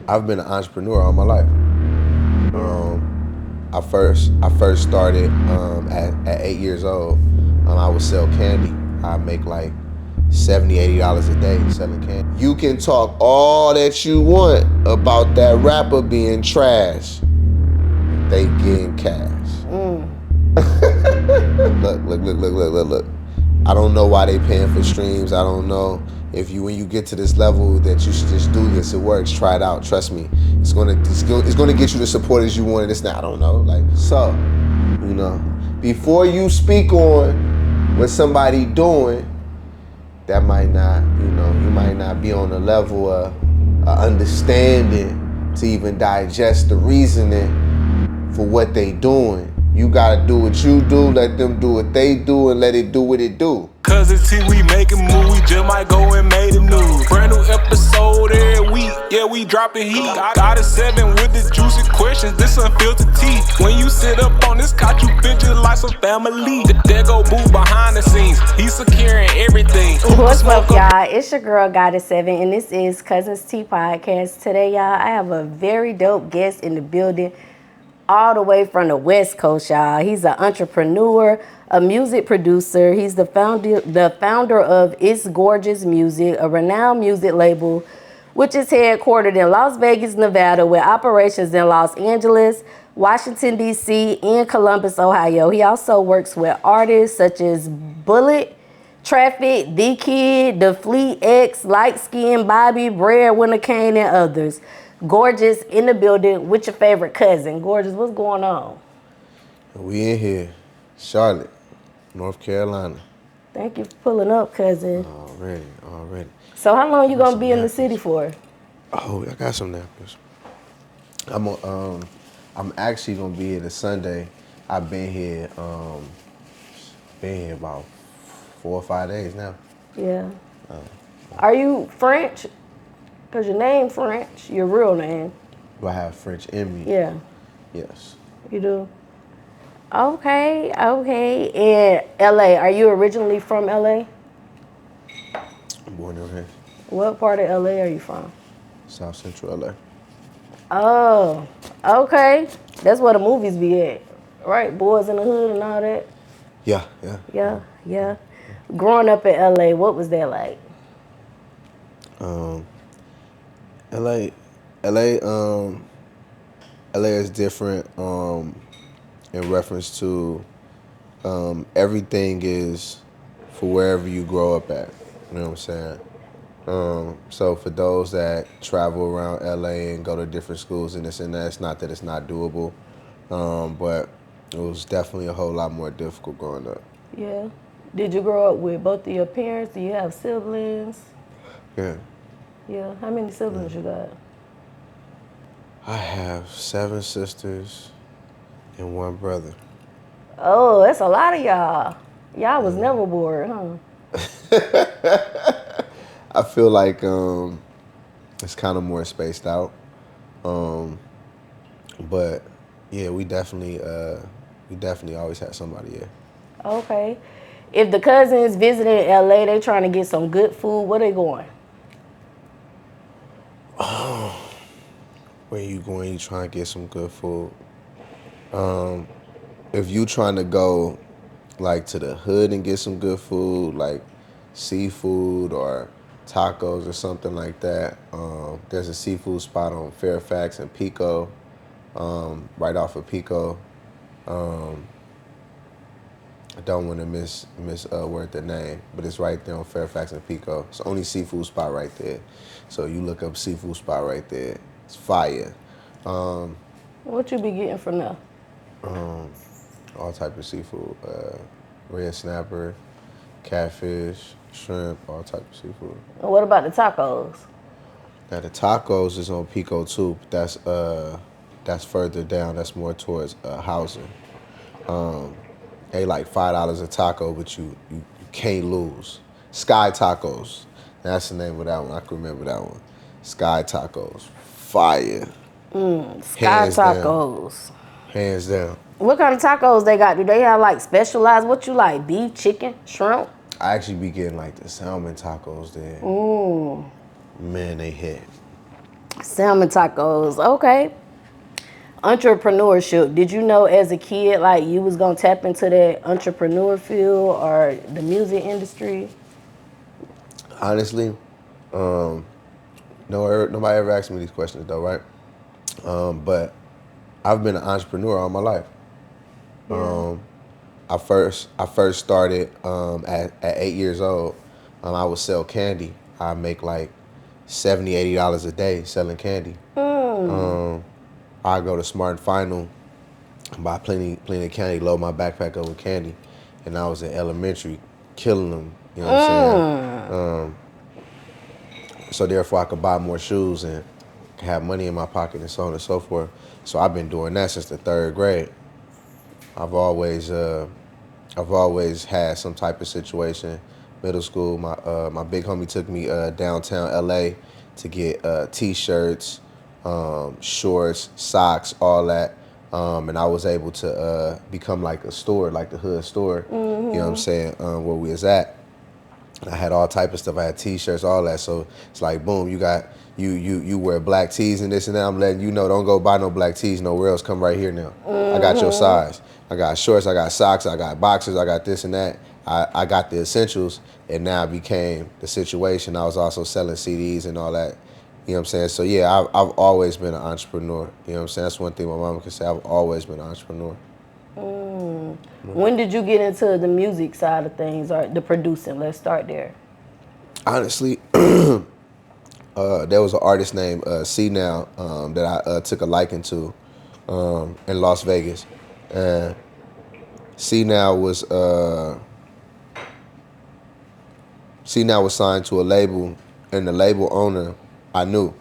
I've been an entrepreneur all my life. I first started at 8 years old. I would sell candy. I make like $70, $80 a day selling candy. You can talk all that you want about that rapper being trash. They getting cash. Look. I don't know why they paying for streams. I don't know if when you get to this level that you should just do this. It works. Try it out. Trust me. It's gonna get you the supporters you want. It's not. I don't know. Like so, before you speak on what somebody doing, that might not, you might not be on the level of understanding to even digest the reasoning for what they doing. You gotta do what you do, let them do what they do, and let it do what it do. Cuzns, we make a move, we just might go and make the news. Brand new episode every week, yeah, we dropping heat. Got a 7 with the juicy questions, this unfiltered tea. When you sit up on this couch, you feel just like some family. There go Boo behind the scenes, he's securing everything. What's up, y'all? It's your girl, Goddess 7, and this is Cuzns Tea Podcast. Today, y'all, I have a very dope guest in the building, all the way from the West Coast, y'all. He's an entrepreneur, a music producer. He's the founder of It's Gorgeous Musique, a renowned music label, which is headquartered in Las Vegas, Nevada, with operations in Los Angeles, Washington, D.C., and Columbus, Ohio. He also works with artists such as Bullet, Traffic, The Kid, The Fleet X, Light Skin, Bobby, Breadwinner Kane, and others. Gorgeous in the building with your favorite cousin. Gorgeous, what's going on? We in here, Charlotte, North Carolina. Thank you for pulling up, cousin. Already. So how long you gonna be in the city for? Oh, I got some napkins. I'm actually gonna be here this Sunday. I've been here about 4 or 5 days now. Yeah. Are you French? Because your name French, your real name. Do I have French in me? Yeah. Yes. You do? Okay. And LA, are you originally from LA? I'm born in here. What part of LA are you from? South Central LA. Oh, okay. That's where the movies be at, right? Boys in the Hood and all that? Yeah. Growing up in LA, what was that like? LA is different in reference to everything is for wherever you grow up at. You know what I'm saying? So for those that travel around LA and go to different schools and this and that, it's not that it's not doable, but it was definitely a whole lot more difficult growing up. Yeah. Did you grow up with both of your parents? Do you have siblings? Yeah. Yeah. How many siblings you got? I have 7 sisters and 1 brother. Oh, that's a lot of y'all. Y'all was never bored, huh? I feel like it's kind of more spaced out, but yeah, we definitely always had somebody here. Okay. If the cousins visited LA, they trying to get some good food, where they going? Where you going? You trying to get some good food. If you trying to go like to the hood and get some good food, like seafood or tacos or something like that, there's a seafood spot on Fairfax and Pico, right off of Pico. I don't want to miss word the name, but it's right there on Fairfax and Pico. It's the only seafood spot right there. So you look up seafood spot right there. It's fire. What you be getting from there? All type of seafood. Red snapper, catfish, shrimp, all type of seafood. And what about the tacos? Now the tacos is on Pico too, but that's further down. That's more towards housing. They like $5 a taco, but you can't lose. Sky Tacos. That's the name of that one. I can remember that one. Sky Tacos. Fire. Sky Tacos. Hands down. What kind of tacos they got? Do they have like specialized? What you like? Beef, chicken, shrimp? I actually be getting like the salmon tacos there. Man, they hit. Salmon tacos. Okay. Entrepreneurship. Did you know as a kid like you was gonna tap into that entrepreneur field or the music industry? Honestly, nobody ever asked me these questions though, right? But I've been an entrepreneur all my life. Yeah. I first started at 8 years old. I would sell candy. I make like $70, $80 a day selling candy. I go to Smart and Final, buy plenty of candy, load my backpack up with candy, and I was in elementary, killing them. You know what I'm saying? So therefore, I could buy more shoes and have money in my pocket and so on and so forth. So I've been doing that since the 3rd grade. I've always had some type of situation. Middle school, my big homie took me downtown LA to get T-shirts, shorts, socks, all that. And I was able to become like a store, like the hood store. You know what I'm saying? Where we was at. I had all type of stuff. I had T-shirts, all that. So it's like, boom, you got you wear black tees and this and that. I'm letting you know, don't go buy no black tees nowhere else. Come right here now. I got your size. I got shorts. I got socks. I got boxers. I got this and that. I got the essentials, and now it became the situation. I was also selling CDs and all that. You know what I'm saying? So yeah, I've always been an entrepreneur. You know what I'm saying? That's one thing my mama can say. I've always been an entrepreneur. When did you get into the music side of things or the producing? Let's start there. Honestly, there was an artist named C Now that I took a liking to in Las Vegas. And C Now was signed to a label, and the label owner I knew.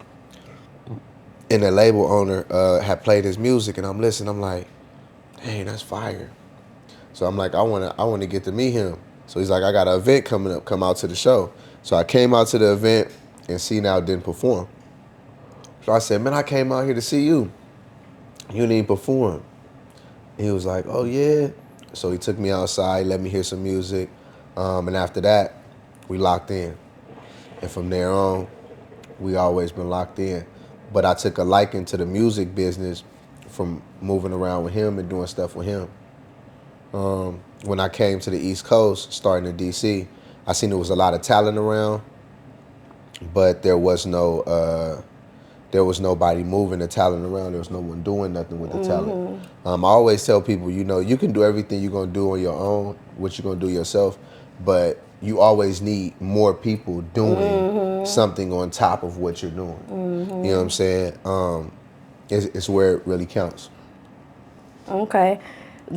And the label owner had played his music, and I'm listening. I'm like, dang, that's fire. So I'm like, I want to get to meet him. So he's like, I got an event coming up. Come out to the show. So I came out to the event, and C Now didn't perform. So I said, man, I came out here to see you. You didn't even perform. He was like, oh yeah. So he took me outside, let me hear some music, and after that, we locked in. And from there on, we always been locked in. But I took a liking to the music business from moving around with him and doing stuff with him. When I came to the East Coast, starting in DC, I seen there was a lot of talent around, but there was nobody moving the talent around. There was no one doing nothing with the talent. I always tell people, you know, you can do everything you're gonna do on your own, what you're gonna do yourself, but you always need more people doing something on top of what you're doing. You know what I'm saying? It's where it really counts. Okay.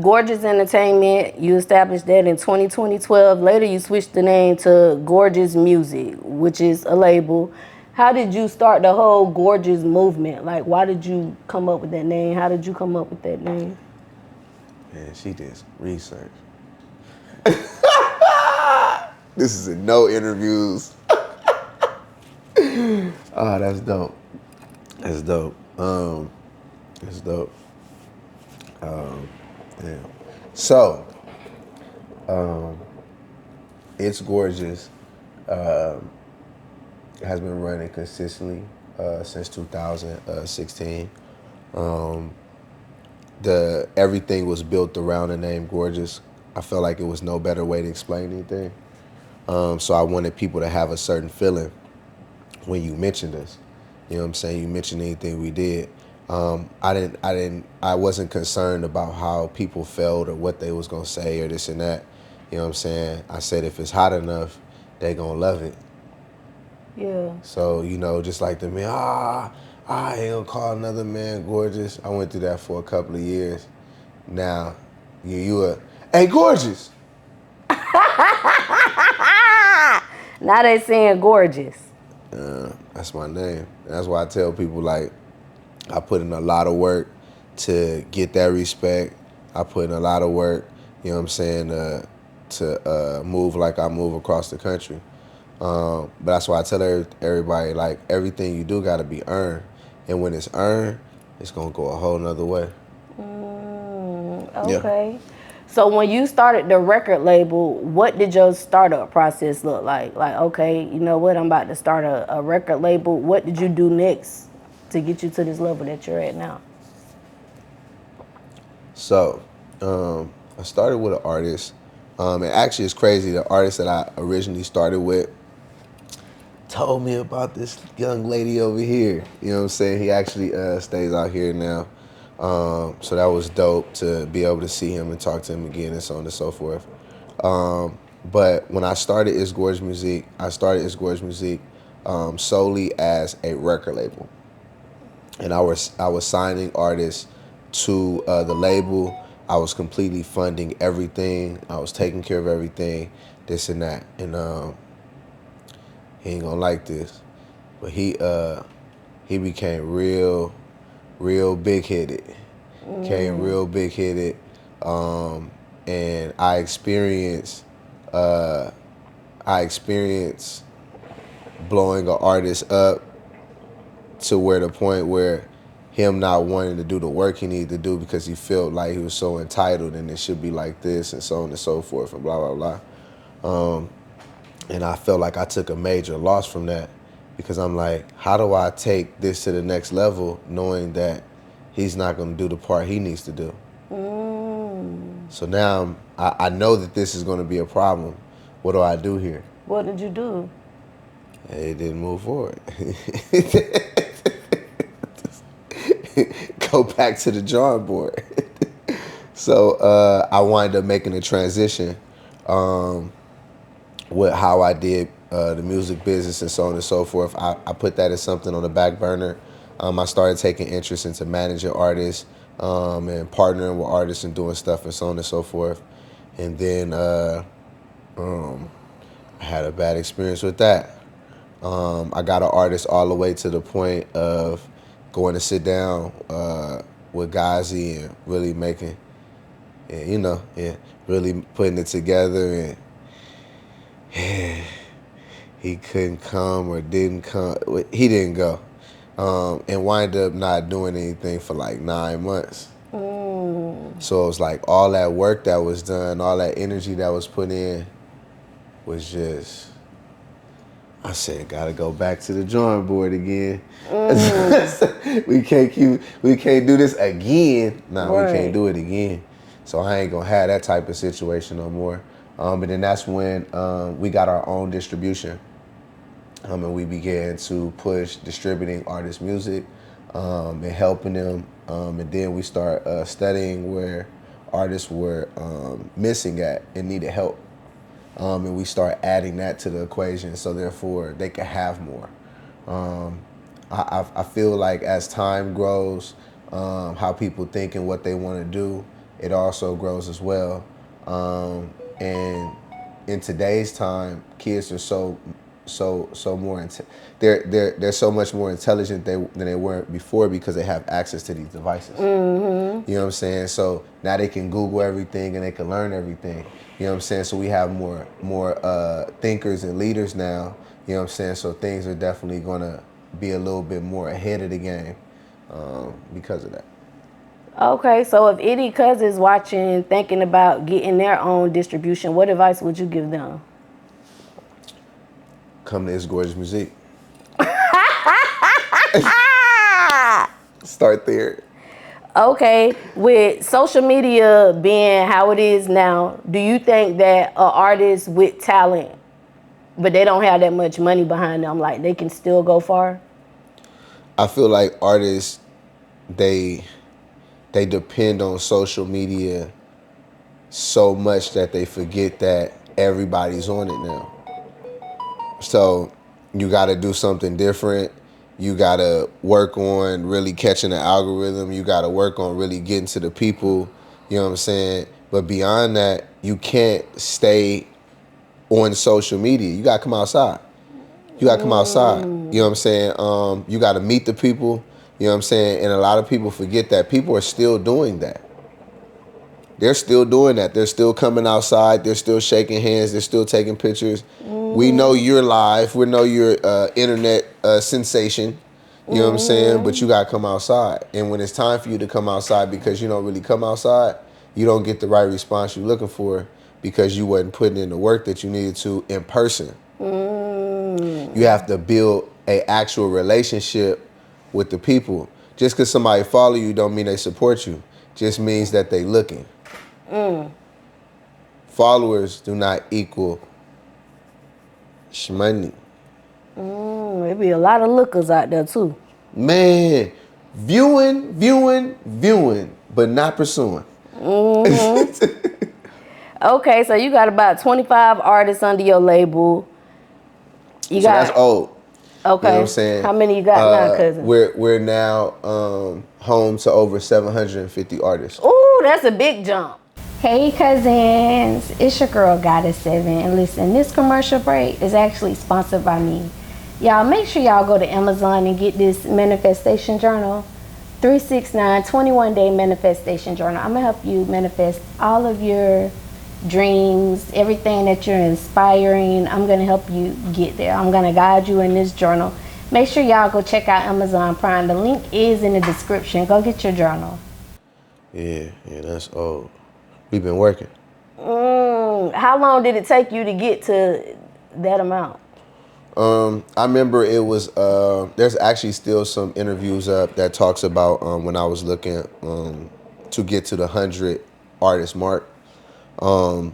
Gorgeous Entertainment, you established that in 2012. Later, you switched the name to Gorgeous Musique, which is a label. How did you start the whole Gorgeous movement? Like, why did you come up with that name? How did you come up with that name? Man, she did some research. This is in no interviews. Oh, that's dope. That's dope. That's dope. Damn. So, It's Gorgeous has been running consistently since 2016. Everything was built around the name Gorgeous. I felt like it was no better way to explain anything. So I wanted people to have a certain feeling when you mentioned us. You know what I'm saying? You mentioned anything we did. I wasn't concerned about how people felt or what they was gonna say or this and that. You know what I'm saying? I said if it's hot enough, they gonna love it. Yeah. So, you know, just like the man, I ain't gonna call another man gorgeous. I went through that for a couple of years. Now, hey, Gorgeous. Now they saying Gorgeous. That's my name. That's why I tell people, like, I put in a lot of work to get that respect. I put in a lot of work, you know what I'm saying, to move like I move across the country. But that's why I tell everybody, like, everything you do got to be earned. And when it's earned, it's going to go a whole nother way. Okay. Yeah. So when you started the record label, what did your startup process look like? Like, okay, you know what, I'm about to start a record label. What did you do next? to get you to this level that you're at now? So, I started with an artist. And actually, it's crazy. The artist that I originally started with told me about this young lady over here. You know what I'm saying? He actually stays out here now. So that was dope to be able to see him and talk to him again and so on and so forth. But when I started Gorgeous Musique, solely as a record label. And I was signing artists to the label. I was completely funding everything. I was taking care of everything, this and that. And he ain't gonna like this, but he became real big headed. Became real big headed, and I experienced blowing an artist up to where the point where him not wanting to do the work he needed to do because he felt like he was so entitled and it should be like this and so on and so forth and blah, blah, blah. And I felt like I took a major loss from that because I'm like, how do I take this to the next level knowing that he's not going to do the part he needs to do? So now I know that this is going to be a problem. What do I do here? What did you do? It didn't move forward. Go back to the drawing board. So I wind up making a transition with how I did the music business and so on and so forth. I put that as something on the back burner. I started taking interest into managing artists and partnering with artists and doing stuff and so on and so forth. And then I had a bad experience with that. I got an artist all the way to the point of going to sit down with Gazi and really making, really putting it together. And he couldn't come or didn't come. He didn't go. And wind up not doing anything for like 9 months. So it was like all that work that was done, all that energy that was put in was just, I said, gotta go back to the drawing board again. we can't do this again. Right. We can't do it again. So I ain't gonna have that type of situation no more. And then that's when we got our own distribution. And we began to push distributing artists' music and helping them. And then we start studying where artists were missing at and needed help. And we start adding that to the equation so therefore they can have more. I feel like as time grows, how people think and what they want to do, it also grows as well. And in today's time, kids are they're so much more intelligent than they were before because they have access to these devices. You know what I'm saying? So now they can Google everything and they can learn everything. You know what I'm saying? So we have more thinkers and leaders now. You know what I'm saying? So things are definitely gonna be a little bit more ahead of the game because of that. Okay, so if any Cuzns watching, thinking about getting their own distribution, what advice would you give them? Come to Gorgeous Musique. Start there. Okay, with social media being how it is now, do you think that an artist with talent, but they don't have that much money behind them, like they can still go far? I feel like artists, they depend on social media so much that they forget that everybody's on it now. So you got to do something different. You got to work on really catching the algorithm. You got to work on really getting to the people. You know what I'm saying? But beyond that, you can't stay on social media. You got to come outside. You got to come outside. You know what I'm saying? You got to meet the people. You know what I'm saying? And a lot of people forget that people are still doing that. They're still doing that. They're still coming outside. They're still shaking hands. They're still taking pictures. We know you're live. We know you're internet sensation. You know what I'm saying? But you got to come outside. And when it's time for you to come outside because you don't really come outside, you don't get the right response you're looking for because you wasn't putting in the work that you needed to in person. You have to build an actual relationship with the people. Just because somebody follow you don't mean they support you. Just means that they looking. Followers do not equal shmoney. There be a lot of lookers out there too. Man, viewing, but not pursuing. Okay, so you got about 25 artists under your label. So that's old. Okay. You know what I'm saying? How many you got now, Cuzn? We're now home to over 750 artists. Ooh, that's a big jump. Hey Cuzns, it's your girl Goddess7, and listen, this commercial break is actually sponsored by me. Y'all make sure y'all go to Amazon and get this manifestation journal, 369 21-day manifestation journal. I'm gonna help you manifest all of your dreams, everything that you're inspiring. I'm gonna help you get there. I'm gonna guide you in this journal. Make sure y'all go check out Amazon Prime. The link is in the description. Go get your journal. Yeah, that's old. We've been working. How long did it take you to get to that amount? I remember it was, there's actually still some interviews up that talks about when I was looking to get to the 100 artist mark. And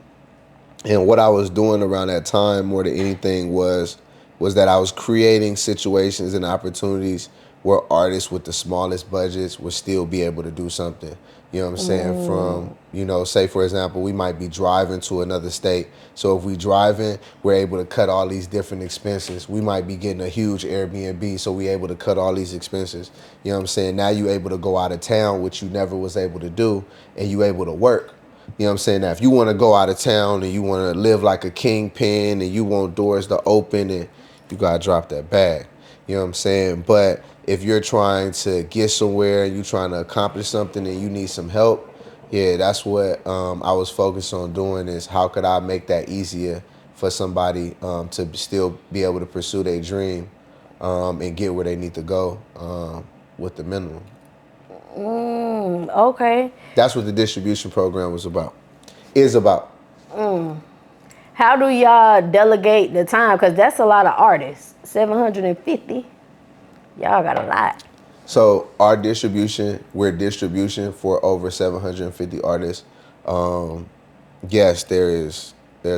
what I was doing around that time more than anything was that I was creating situations and opportunities where artists with the smallest budgets would still be able to do something. You know what I'm saying? From, say for example, we might be driving to another state. So if we driving, we're able to cut all these different expenses. We might be getting a huge Airbnb, so we're able to cut all these expenses. You know what I'm saying? Now you're able to go out of town, which you never was able to do, and you able to work. You know what I'm saying? Now, if you want to go out of town and you want to live like a kingpin and you want doors to open, and you got to drop that bag. You know what I'm saying? But if you're trying to get somewhere and you're trying to accomplish something and you need some help, yeah, that's what I was focused on doing, is how could I make that easier for somebody to still be able to pursue their dream and get where they need to go with the minimum. Okay. That's what the distribution program is about. How do y'all delegate the time? Because that's a lot of artists. 750. Y'all got a lot. So we're distribution for over 750 artists. Yes, there's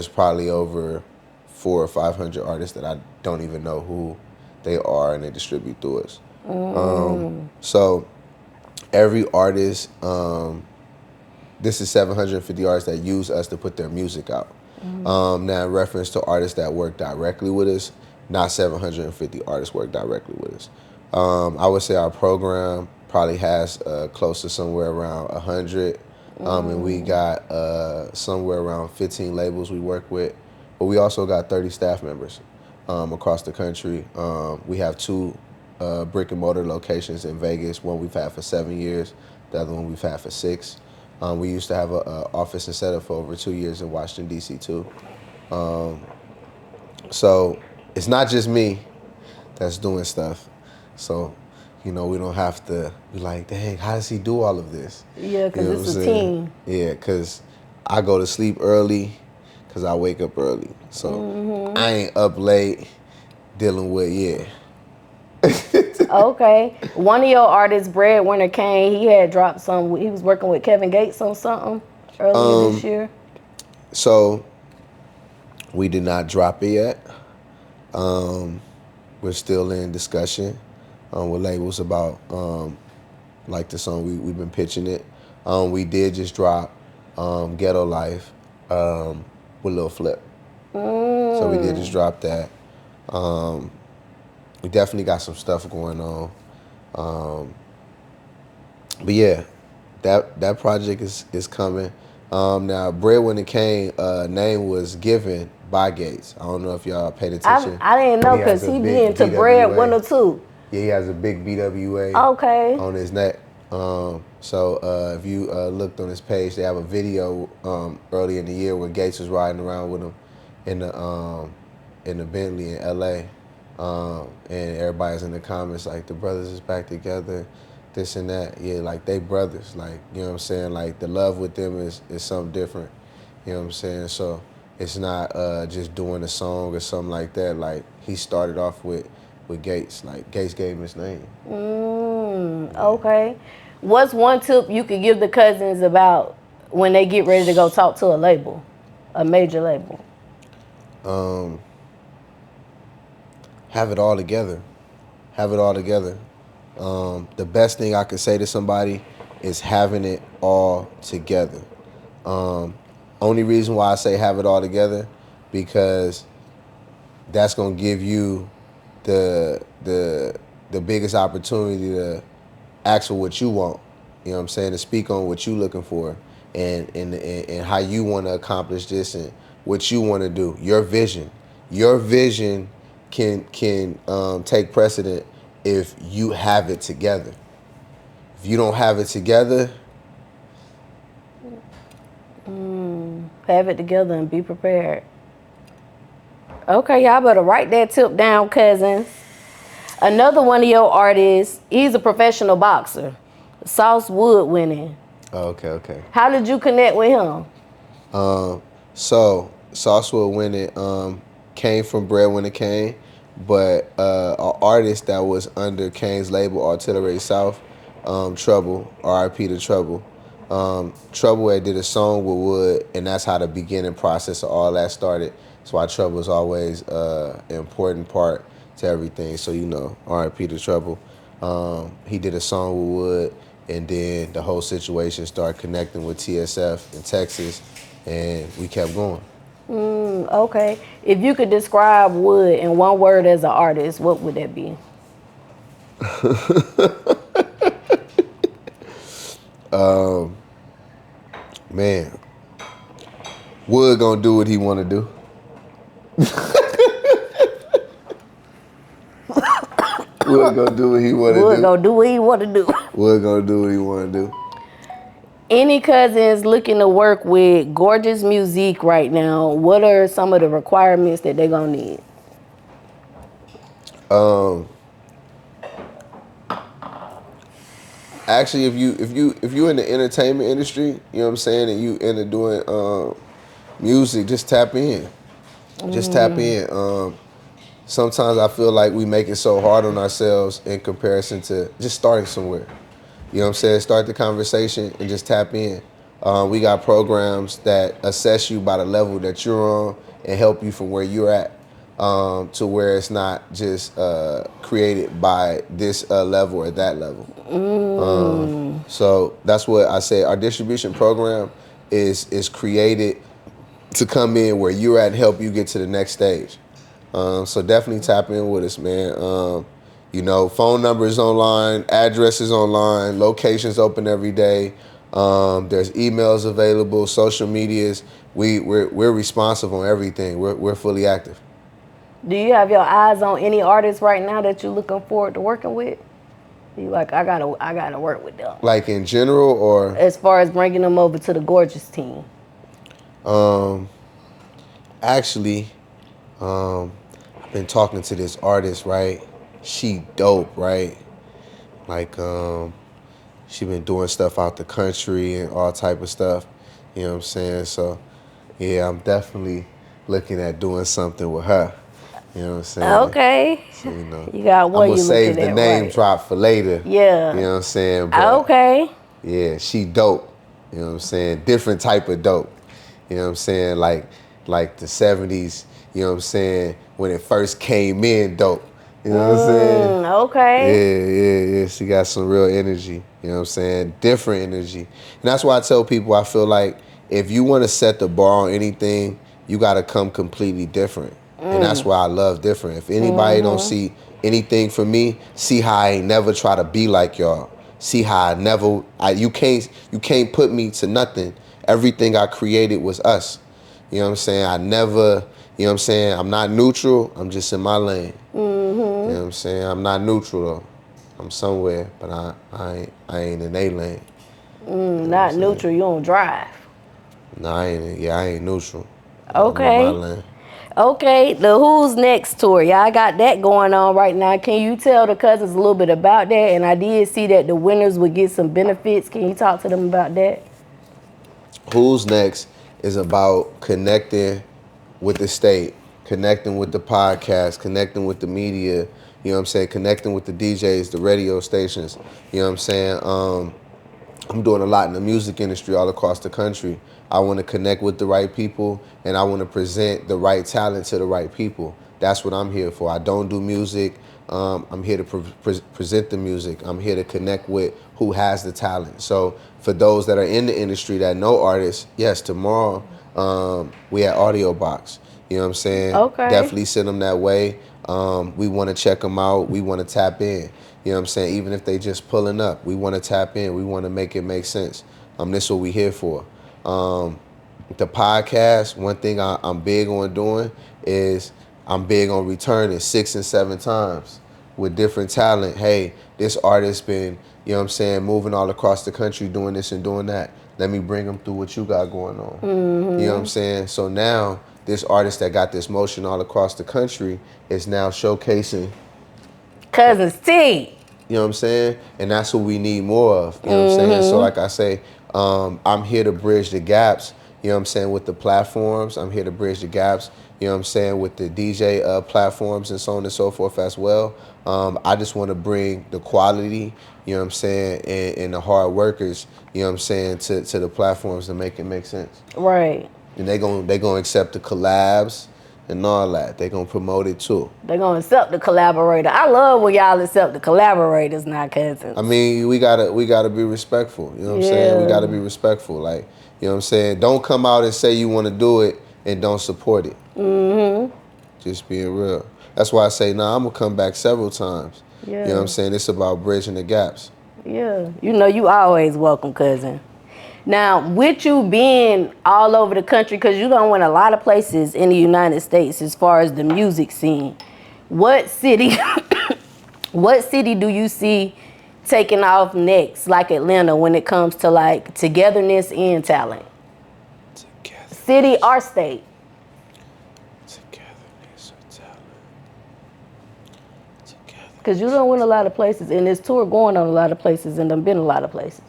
probably over 400 or 500 artists that I don't even know who they are, and they distribute through us. So every artist, this is 750 artists that use us to put their music out. Now, in reference to artists that work directly with us, not 750 artists work directly with us. I would say our program probably has close to somewhere around 100, and we got somewhere around 15 labels we work with, but we also got 30 staff members across the country. We have 2 brick and mortar locations in Vegas. One we've had for 7 years, the other one we've had for 6. We used to have an office and setup for over 2 years in Washington, D.C. too. So it's not just me that's doing stuff. So, we don't have to be like, dang, how does he do all of this? Yeah, because it's a team. Yeah, because I go to sleep early because I wake up early. So I ain't up late dealing with, Okay. One of your artists, Breadwinner Kane, he had dropped some. He was working with Kevin Gates on something earlier this year. So we did not drop it yet. We're still in discussion with labels about like the song we've been pitching it. We did just drop Ghetto Life with Lil Flip. So we did just drop that. We definitely got some stuff going on. But yeah, that project is coming. Now, Breadwinner Kane name was given by Gates. I don't know if y'all paid attention. I didn't know, because he be into Breadwinner too. Yeah, he has a big BWA on his neck. So if you looked on his page, they have a video early in the year where Gates was riding around with him in the Bentley in LA. And everybody's in the comments like, the brothers is back together, this and that. Yeah, like they brothers, like, you know what I'm saying? Like the love with them is something different. You know what I'm saying? So it's not just doing a song or something like that. Like he started off with with Gates. Like Gates gave him his name. Okay. What's one tip you could give the Cuzns about when they get ready to go talk to a label, a major label? Have it all together. Have it all together. The best thing I could say to somebody is having it all together. Only reason why I say have it all together, because that's gonna give you the biggest opportunity to ask for what you want. You know what I'm saying? To speak on what you looking for and how you want to accomplish this and what you want to do. Your vision. Your vision can take precedent if you have it together. If you don't have it together, Have it together and be prepared. Okay, y'all better write that tip down, Cuzns. Another one of your artists, he's a professional boxer. Sauce Wood winning. okay. How did you connect with him? So Sauce Wood winning came from Breadwinner Kane, but an artist that was under Kane's label, Artillery South, Trouble, R.I.P. to Trouble. Trouble had did a song with Wood, and that's how the beginning process of all that started. That's why Trouble is always an important part to everything. So, you know, R.I.P. to Trouble. He did a song with Wood, and then the whole situation started connecting with TSF in Texas, and we kept going. Okay. If you could describe Wood in one word as an artist, what would that be? Man, Wood gonna do what he wanna do. Wood gonna do what he wanna do. Wood gonna do what he want to do. Wood gonna do what he wanna do. Any Cuzns looking to work with Gorgeous Musique right now, what are some of the requirements that they're gonna need? Actually, if you in the entertainment industry, you know what I'm saying, and you into doing music, just tap in. Just tap in. Sometimes I feel like we make it so hard on ourselves in comparison to just starting somewhere. You know what I'm saying? Start the conversation and just tap in. We got programs that assess you by the level that you're on and help you from where you're at to where it's not just created by this level or that level. So that's what I say. Our distribution program is created to come in where you're at and help you get to the next stage. So definitely tap in with us, man. You know, phone numbers online, addresses online, locations open every day. There's emails available, social medias. We're responsive on everything. We're fully active. Do you have your eyes on any artists right now that you're looking forward to working with? You like, I gotta work with them. Like in general, or as far as bringing them over to the Gorgeous team? Actually, I've been talking to this artist, right? She dope, right? Like, she been doing stuff out the country and all type of stuff. You know what I'm saying? So, yeah, I'm definitely looking at doing something with her. You know what I'm saying? Okay. So, you know, you got one. I'm gonna save the name right. drop for later. Yeah. You know what I'm saying? But, okay. Yeah, she dope. You know what I'm saying? Different type of dope. You know what I'm saying? Like the 70s, you know what I'm saying, when it first came in dope. You know what I'm saying? Okay. Yeah. She got some real energy. You know what I'm saying? Different energy. And that's why I tell people, I feel like if you want to set the bar on anything, you got to come completely different. And that's why I love different. If anybody don't see anything from me, see how I ain't never try to be like y'all. See how you can't put me to nothing. Everything I created was us. You know what I'm saying? I never, you know what I'm saying? I'm not neutral. I'm just in my lane. You know what I'm saying? I'm not neutral though. I'm somewhere, but I ain't in a lane. Not neutral. You don't drive. No, I ain't neutral. Okay. I'm in my lane. Okay, the Who's Next tour. Y'all got that going on right now. Can you tell the Cuzns a little bit about that? And I did see that the winners would get some benefits. Can you talk to them about that? Who's Next is about connecting with the state, connecting with the podcast, connecting with the media, You know what I'm saying? Connecting with the DJs, the radio stations. You know what I'm saying? I'm doing a lot in the music industry all across the country. I want to connect with the right people, and I want to present the right talent to the right people. That's what I'm here for. I don't do music. I'm here to present the music. I'm here to connect with who has the talent. So for those that are in the industry that know artists, yes, tomorrow we at Audio Box. You know what I'm saying? Okay. Definitely send them that way. We want to check them out. We want to tap in. You know what I'm saying? Even if they just pulling up, we want to tap in. We want to make it make sense. This is what we here for. The podcast, one thing I'm big on doing is I'm big on returning 6 and 7 times with different talent. Hey, this artist been, you know what I'm saying, moving all across the country doing this and doing that. Let me bring them through what you got going on. You know what I'm saying? So now this artist that got this motion all across the country is now showcasing Cuzns T. You know what I'm saying? And that's what we need more of. You know what I'm saying? So like I say, I'm here to bridge the gaps, you know what I'm saying, with the platforms. I'm here to bridge the gaps, you know what I'm saying, with the DJ platforms and so on and so forth as well. I just want to bring the quality, you know what I'm saying, and the hard workers, you know what I'm saying, to the platforms to make it make sense. Right. And they gonna accept the collabs and all that. They gonna promote it too. They gonna accept the collaborator. I love when y'all accept the collaborators, not Cuzns. I mean, we gotta be respectful. You know what I'm saying? We gotta be respectful. Like, you know what I'm saying? Don't come out and say you want to do it and don't support it. Just being real. That's why I say, nah, I'm gonna come back several times. Yeah. You know what I'm saying? It's about bridging the gaps. Yeah. You know, you always welcome, Cuzn. Now, with you being all over the country, because you done went a lot of places in the United States as far as the music scene, what city do you see taking off next, like Atlanta, when it comes to like togetherness and talent? City or state? Togetherness or talent. Because you done went a lot of places, and this tour going on a lot of places, and done been a lot of places.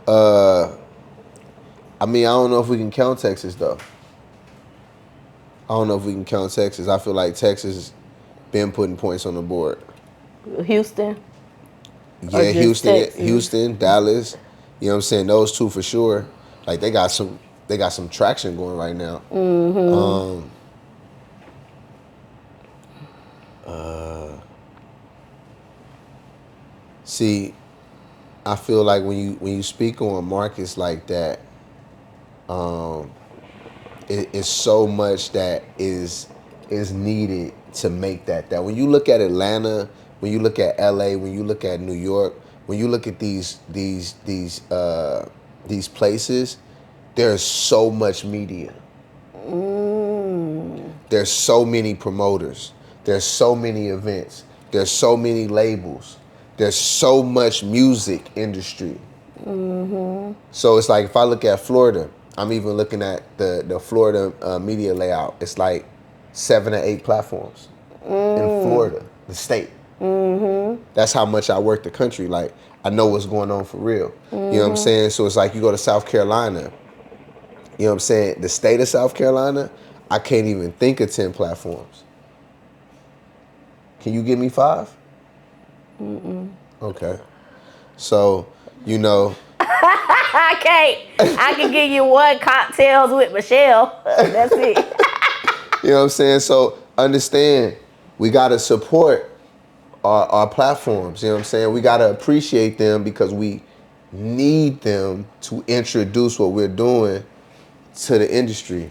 I mean, I don't know if we can count Texas though. I don't know if we can count Texas. I feel like Texas been putting points on the board. Houston? Yeah, Houston, Dallas. You know what I'm saying? Those two for sure. Like they got some traction going right now. See, I feel like when you speak on markets like that, it's so much that is needed to make that. When you look at Atlanta, when you look at LA, when you look at New York, when you look at these places, there's so much media. There's so many promoters. There's so many events. There's so many labels. There's so much music industry. So it's like if I look at Florida, I'm even looking at the Florida media layout. It's like 7 or 8 platforms in Florida, the state. That's how much I work the country. Like I know what's going on for real. You know what I'm saying? So it's like you go to South Carolina. You know what I'm saying? The state of South Carolina, I can't even think of 10 platforms. Can you give me 5? Okay. So, you know. I can't. I can give you 1 cocktails with Michelle. That's it. You know what I'm saying? So understand, we gotta support our platforms. You know what I'm saying? We gotta appreciate them because we need them to introduce what we're doing to the industry.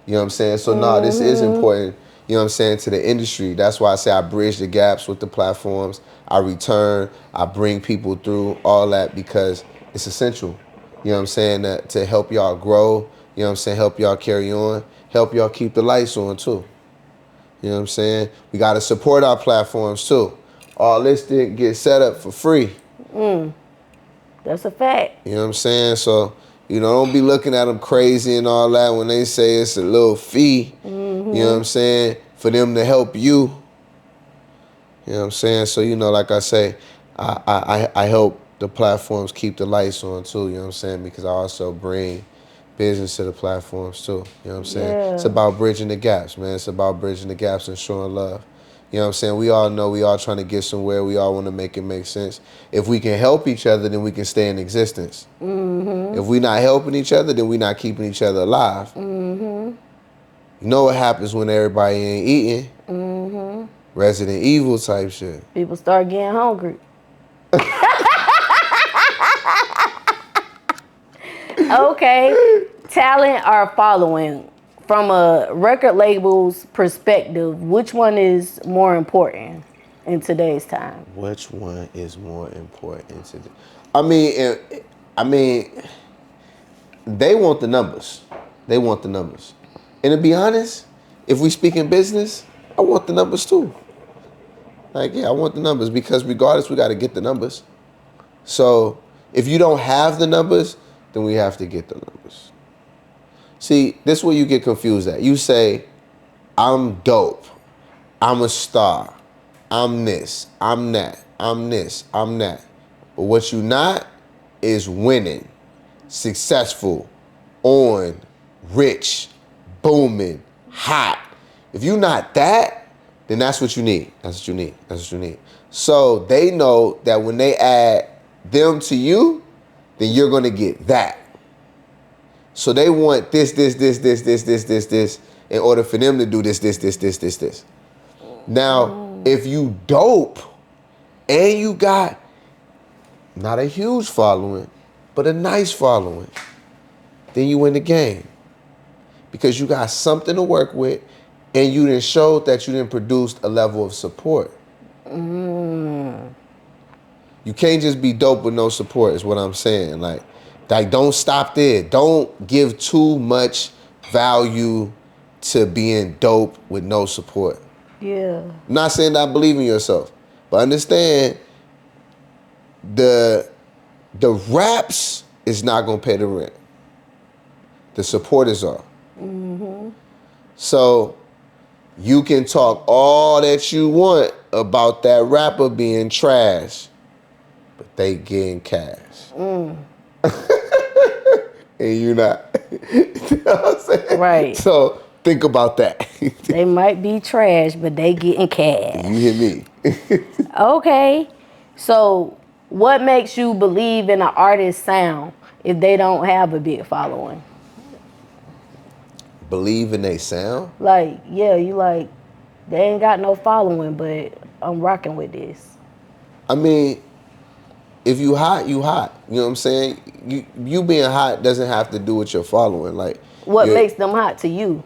You know what I'm saying? So no, this is important, you know what I'm saying, to the industry. That's why I say I bridge the gaps with the platforms. I return, I bring people through, all that, because it's essential. You know what I'm saying? To help y'all grow, you know what I'm saying, help y'all carry on, help y'all keep the lights on too. You know what I'm saying? We gotta support our platforms too. All this didn't get set up for free. That's a fact. You know what I'm saying? So, you know, don't be looking at them crazy and all that when they say it's a little fee, you know what I'm saying, for them to help you. You know what I'm saying? So, you know, like I say, I help the platforms keep the lights on too, you know what I'm saying? Because I also bring business to the platforms too, you know what I'm saying? Yeah. It's about bridging the gaps, man. It's about bridging the gaps and showing love. You know what I'm saying? We all know we all trying to get somewhere. We all want to make it make sense. If we can help each other, then we can stay in existence. Mm-hmm. If we not helping each other, then we not keeping each other alive. Mm-hmm. You know what happens when everybody ain't eating? Mm-hmm. Resident Evil type shit. People start getting hungry. Okay, talent or following. From a record label's perspective, which one is more important in today's time? Which one is more important to? I mean, they want the numbers. They want the numbers. And to be honest, if we speak in business, I want the numbers too. Like, yeah, I want the numbers because regardless, we got to get the numbers. So if you don't have the numbers, then we have to get the numbers. See, this is where you get confused at. You say, I'm dope. I'm a star. I'm this. I'm that. I'm this. I'm that. But what you not is winning, successful, on, rich, booming, hot. If you not that, then that's what you need. That's what you need. That's what you need. So they know that when they add them to you, then you're going to get that. So they want this in order for them to do this. Now, if you dope and you got not a huge following, but a nice following, then you win the game. Because you got something to work with and you done showed that you done produced a level of support. You can't just be dope with no support is what I'm saying. Like don't stop there. Don't give too much value to being dope with no support. Yeah. I'm not saying not believe in yourself, but understand the raps is not gonna pay the rent. The supporters are. Mm-hmm. So you can talk all that you want about that rapper being trash, but they getting cash. And you not. You know what I'm saying? Right. So think about that. They might be trash, but they getting cash. You hear me? Okay. So what makes you believe in an artist's sound if they don't have a big following? Believe in they sound? Like, yeah, you like, they ain't got no following, but I'm rocking with this. I mean, if you hot, you hot. You know what I'm saying? You being hot doesn't have to do with your following. Like, what makes them hot to you?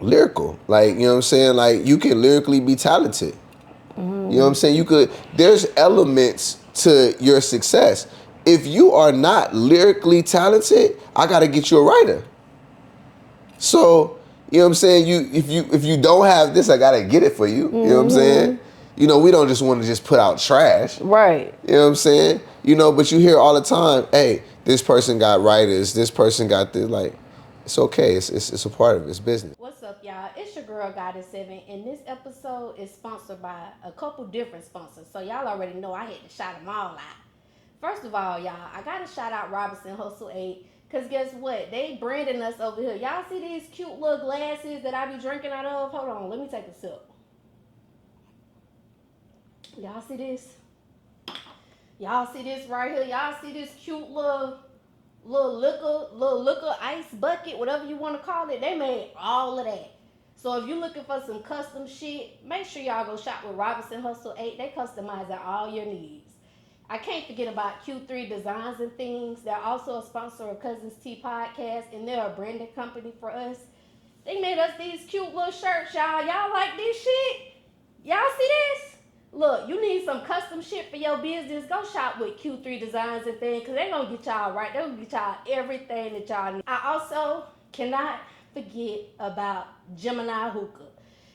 Lyrical. Like, you know what I'm saying? Like, you can lyrically be talented. Mm-hmm. You know what I'm saying? There's elements to your success. If you are not lyrically talented, I gotta get you a writer. So, you know what I'm saying? If you don't have this, I gotta get it for you. Mm-hmm. You know what I'm saying? You know, we don't just want to just put out trash. Right. You know what I'm saying? You know, but you hear all the time, hey, this person got writers, this person got this, like, it's okay. It's a part of it. It's business. What's up, y'all? It's your girl, Goddess 7, and this episode is sponsored by a couple different sponsors. So y'all already know I had to shout them all out. First of all, y'all, I got to shout out Robinson Hustle 8, because guess what? They branding us over here. Y'all see these cute little glasses that I be drinking out of? Hold on, let me take a sip. Y'all see this? Y'all see this right here? Y'all see this cute little liquor ice bucket, whatever you want to call it? They made all of that. So if you're looking for some custom shit, make sure y'all go shop with Robinson Hustle 8. They customize all your needs. I can't forget about Q3 Designs and Things. They're also a sponsor of Cuzns Tea Podcast, and they're a branding company for us. They made us these cute little shirts, y'all. Y'all like this shit? Y'all see this? Look, you need some custom shit for your business, go shop with Q3 Designs and Things, because they're going to get y'all right. They're going to get y'all everything that y'all need. I also cannot forget about Gemini Hookah,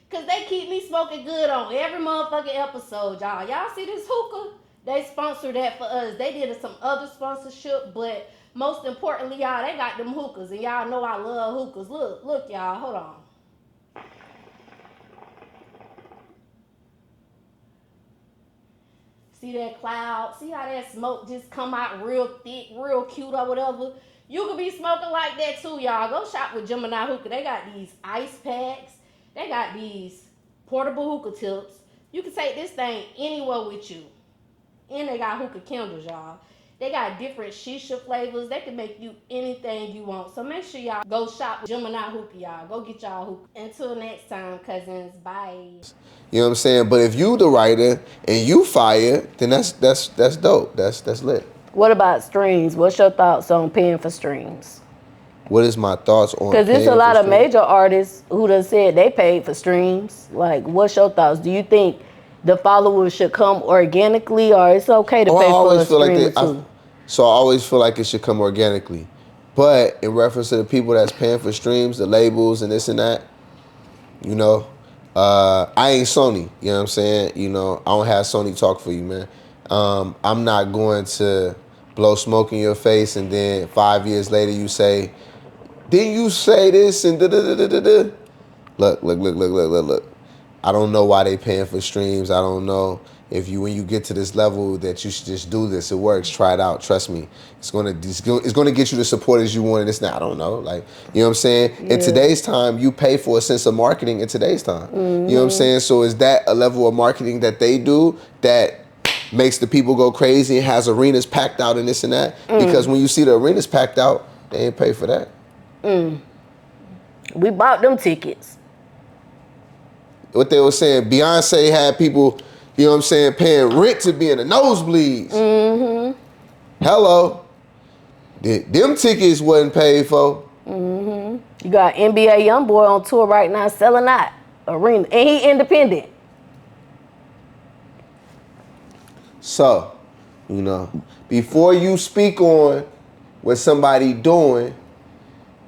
because they keep me smoking good on every motherfucking episode, y'all. Y'all see this hookah? They sponsored that for us. They did some other sponsorship, but most importantly, y'all, they got them hookahs, and y'all know I love hookahs. Look, y'all, hold on. See that cloud? See how that smoke just come out real thick, real cute or whatever? You could be smoking like that too, y'all. Go shop with Gemini Hookah. They got these ice packs. They got these portable hookah tips. You can take this thing anywhere with you. And they got hookah candles, y'all. They got different shisha flavors. They can make you anything you want. So make sure y'all go shop with Gemini Hookah, y'all. Go get y'all hookah. Until next time, cousins. Bye. You know what I'm saying? But if you the writer and you fire, then that's dope. That's lit. What about streams? What's your thoughts on paying for streams? What is my thoughts on? Because there's a lot of major artists who done said they paid for streams. Like, what's your thoughts? Do you think the followers should come organically, or it's okay to pay for a stream too? So I always feel like it should come organically. But in reference to the people that's paying for streams, the labels and this and that, you know, I ain't Sony. You know what I'm saying? You know, I don't have Sony talk for you, man. I'm not going to blow smoke in your face and then 5 years later you say, didn't you say this and da-da-da-da-da-da? Look. I don't know why they paying for streams. I don't know if when you get to this level that you should just do this. It works. Try it out. Trust me. It's gonna get you the supporters you want. And it's not. I don't know. Like, you know what I'm saying? Yeah. In today's time, you pay for a sense of marketing in today's time. Mm-hmm. You know what I'm saying? So is that a level of marketing that they do that makes the people go crazy and has arenas packed out and this and that? Because when you see the arenas packed out, they ain't pay for that. We bought them tickets. What they were saying, Beyonce had people, you know what I'm saying, paying rent to be in the nosebleeds. Mm-hmm. Hello. Them tickets wasn't paid for. Mm-hmm. You got NBA YoungBoy on tour right now selling out arena. And he independent. So, you know, before you speak on what somebody doing,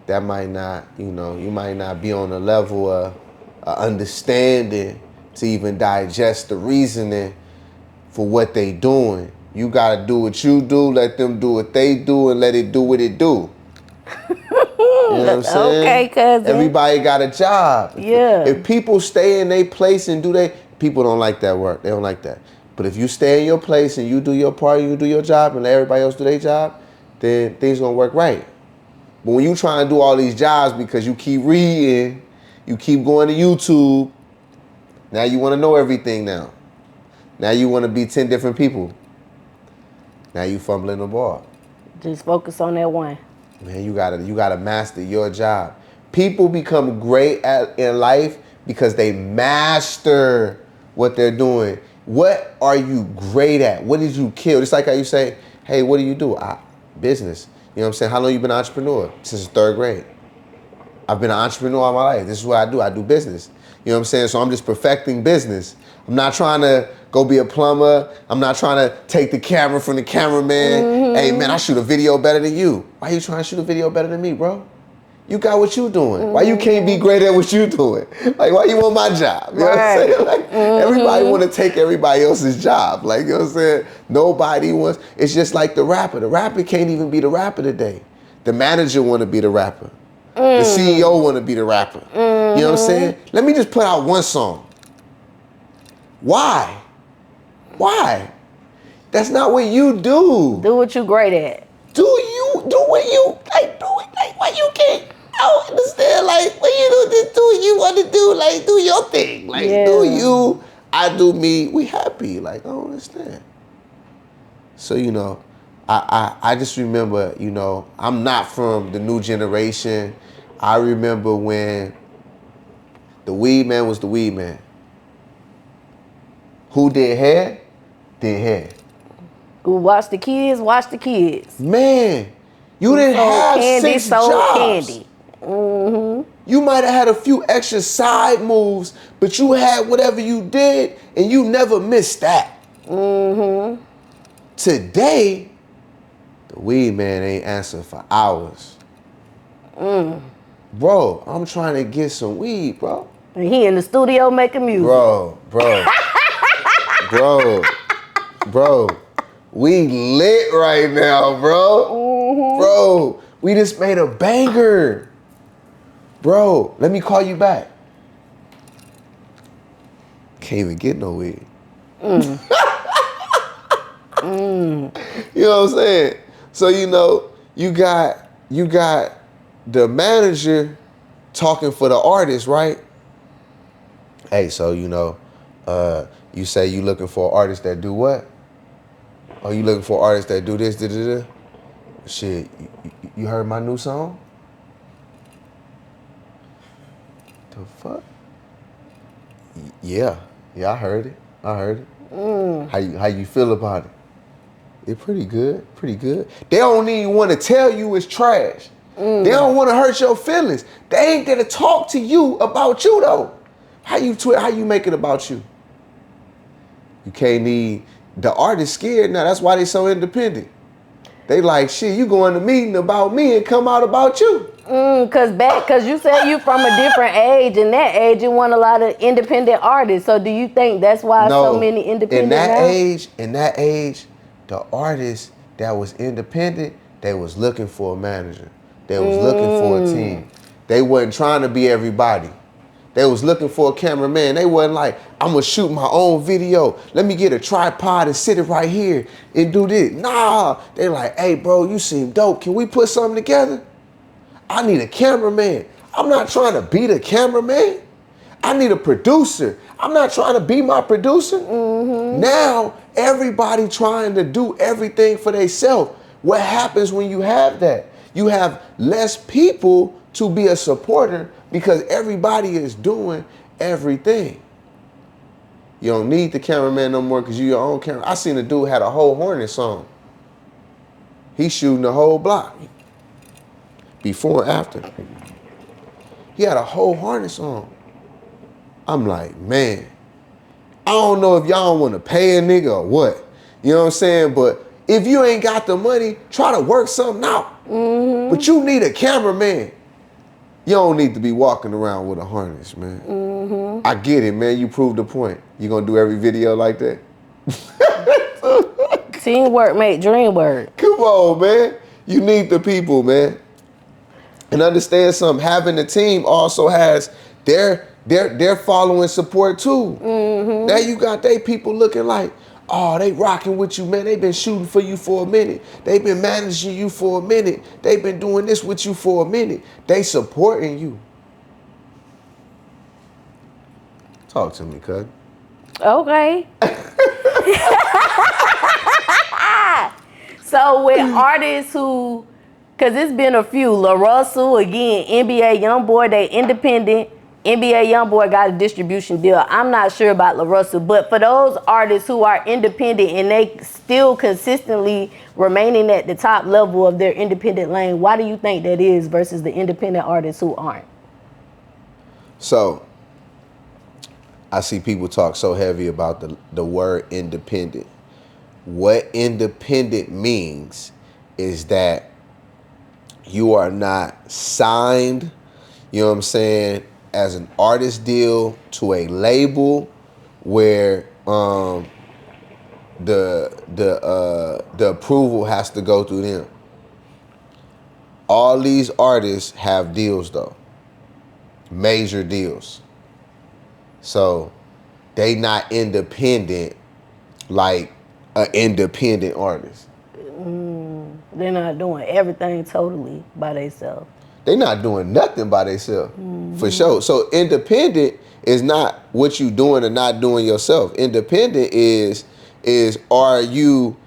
that might not, you know, you might not be on the level of understanding to even digest the reasoning for what they doing. You gotta do what you do, let them do what they do, and let it do what it do. You know what I'm saying? Okay, cousin. Everybody got a job. Yeah. If people stay in their place and people don't like that work. They don't like that. But if you stay in your place and you do your part, you do your job, and let everybody else do their job, then things gonna work right. But when you try to do all these jobs because you keep reading, you keep going to YouTube, now you want to know everything now. Now you want to be 10 different people. Now you fumbling the ball. Just focus on that one. Man, you gotta master your job. People become great in life because they master what they're doing. What are you great at? What did you kill? It's like how you say, hey, what do you do? Business. You know what I'm saying? How long you been an entrepreneur? Since third grade. I've been an entrepreneur all my life. This is what I do. I do business. You know what I'm saying? So I'm just perfecting business. I'm not trying to go be a plumber. I'm not trying to take the camera from the cameraman. Mm-hmm. Hey, man, I shoot a video better than you. Why you trying to shoot a video better than me, bro? You got what you doing. Mm-hmm. Why you can't be great at what you doing? Like, why you want my job? You know what I'm saying? Like, everybody want to take everybody else's job. Like, you know what I'm saying? Nobody wants. It's just like the rapper. The rapper can't even be the rapper today. The manager want to be the rapper. The CEO want to be the rapper. You know what I'm saying? Let me just put out one song. Why? That's not what you do. Do what you great at. Do what you like? Do it like why you can't? I don't understand. Like, when you do, just do what you want to do. Like, do your thing. Like, do you? I do me. We happy. Like, I don't understand. So, you know, I just remember, you know, I'm not from the new generation. I remember when the weed man was the weed man. Who did hair? Did hair. Who watch the kids? Watch the kids. Man, you didn't have candy, 6 jobs. Candy. Mm-hmm. You might have had a few extra side moves, but you had whatever you did, and you never missed that. Mm-hmm. Today, the weed man ain't answer for hours. Bro, I'm trying to get some weed, bro. And he in the studio making music. Bro, we lit right now, bro. Mm-hmm. Bro, we just made a banger. Bro, let me call you back. Can't even get no weed. You know what I'm saying? So you got the manager talking for the artist, right? Hey, so you say you looking for artists that do what? Oh, you looking for artists that do this, da da da? Shit, you heard my new song? The fuck? Yeah, I heard it. How you feel about it? It's pretty good. They don't even want to tell you it's trash. They don't want to hurt your feelings. They ain't gonna talk to you about you though. How you make it about you? You can't need the artist scared now. That's why they so independent. They like, shit, you go in the meeting about me and come out about you. Cause you said you from a different age, and that age you want a lot of independent artists. So do you think that's why so many independent in that age, the artists that was independent, they was looking for a manager. They was looking for a team. They wasn't trying to be everybody. They was looking for a cameraman. They wasn't like, I'm gonna shoot my own video. Let me get a tripod and sit it right here and do this. Nah, they like, hey bro, you seem dope. Can we put something together? I need a cameraman. I'm not trying to be the cameraman. I need a producer. I'm not trying to be my producer. Now, everybody trying to do everything for themselves. What happens when you have that? You have less people to be a supporter because everybody is doing everything. You don't need the cameraman no more because you your own camera. I seen a dude had a whole Hornet song. He shooting the whole block. Before and after. He had a whole Hornet song. I'm like, man, I don't know if y'all want to pay a nigga or what. You know what I'm saying? But if you ain't got the money, try to work something out. But you need a cameraman. You don't need to be walking around with a harness, man. I get it, man. You proved the point. You gonna do every video like that? Teamwork make dream work. Come on, man. You need the people, man. And understand something, having a team also has their following support too. Now you got they people looking like, oh, they rocking with you, man. They've been shooting for you for a minute. They've been managing you for a minute. They've been doing this with you for a minute. They supporting you. Talk to me, cuz. Okay. So with artists who, because it's been a few, La Russell, again, NBA Youngboy, they independent. NBA Youngboy got a distribution deal. I'm not sure about La Russell, but for those artists who are independent and they still consistently remaining at the top level of their independent lane, why do you think that is versus the independent artists who aren't? So, I see people talk so heavy about the word independent. What independent means is that you are not signed, you know what I'm saying, as an artist deal to a label where the approval has to go through them. All these artists have deals though, major deals. So they not independent like an independent artist. They're not doing everything totally by themselves. They not doing nothing by themselves, for sure. So independent is not what you doing or not doing yourself. Independent is are you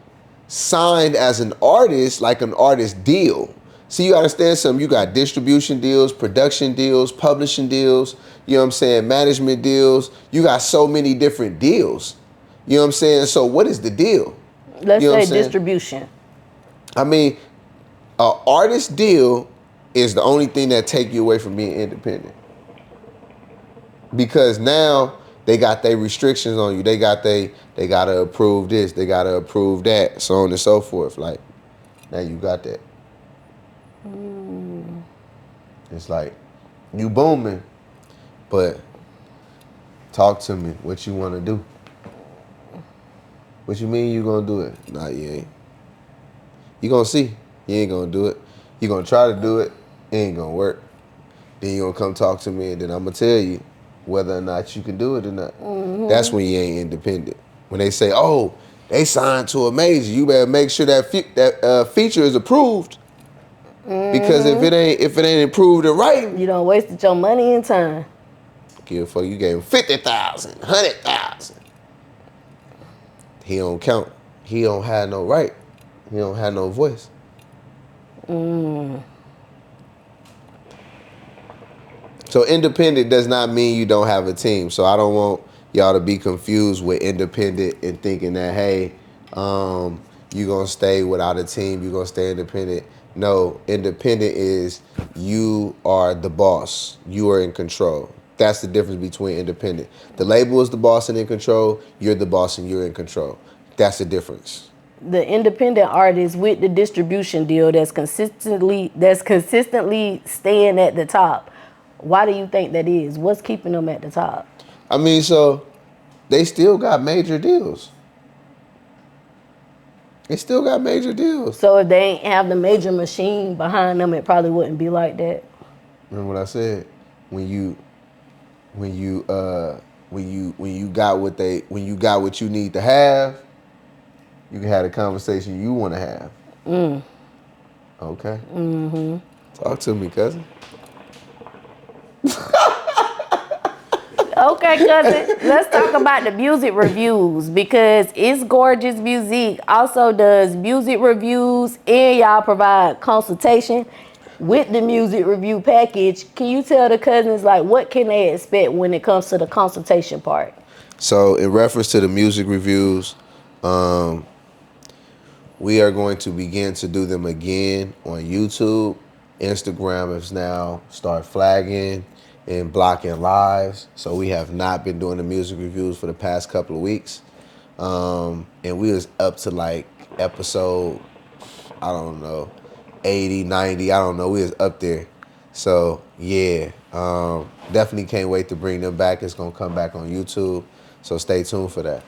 signed as an artist, like an artist deal? See, you understand something. You got distribution deals, production deals, publishing deals, you know what I'm saying, management deals. You got so many different deals. You know what I'm saying? So what is the deal? Let's say distribution. I mean, an artist deal is the only thing that take you away from being independent. Because now they got their restrictions on you. They gotta approve this, they gotta approve that, so on and so forth. Like, now you got that. It's like, you booming, but talk to me, what you wanna do? What you mean you gonna do it? Nah, you ain't. You gonna see, you ain't gonna do it. You gonna try to do it, it ain't gonna work. Then you gonna come talk to me and then I'm gonna tell you whether or not you can do it or not. That's when you ain't independent. When they say, oh, they signed to a major. You better make sure that feature is approved. Because if it ain't approved in writing, You done wasted your money and time. give a fuck. You gave him 50,000, 100,000. He don't count. He don't have no right. He don't have no voice. So independent does not mean you don't have a team. So I don't want y'all to be confused with independent and thinking that, hey, you're going to stay without a team, you're going to stay independent. No, independent is you are the boss. You are in control. That's the difference between independent. The label is the boss and in control. You're the boss and you're in control. That's the difference. The independent artist with the distribution deal that's consistently staying at the top. Why do you think that is? What's keeping them at the top? I mean, so they still got major deals. They still got major deals. So if they ain't have the major machine behind them, it probably wouldn't be like that. Remember what I said? When you got what you need to have, you can have the conversation you want to have. Okay. Talk to me, cousin. Okay, cousin, let's talk about the music reviews because It's Gorgeous Musique also does music reviews and y'all provide consultation with the music review package. Can you tell the cousins, like, what can they expect when it comes to the consultation part? So in reference to the music reviews, we are going to begin to do them again on YouTube. Instagram has now started flagging and blocking lives. So we have not been doing the music reviews for the past couple of weeks. And we was up to like episode, I don't know, 80, 90, I don't know. We was up there. So yeah, definitely can't wait to bring them back. It's gonna come back on YouTube. So stay tuned for that.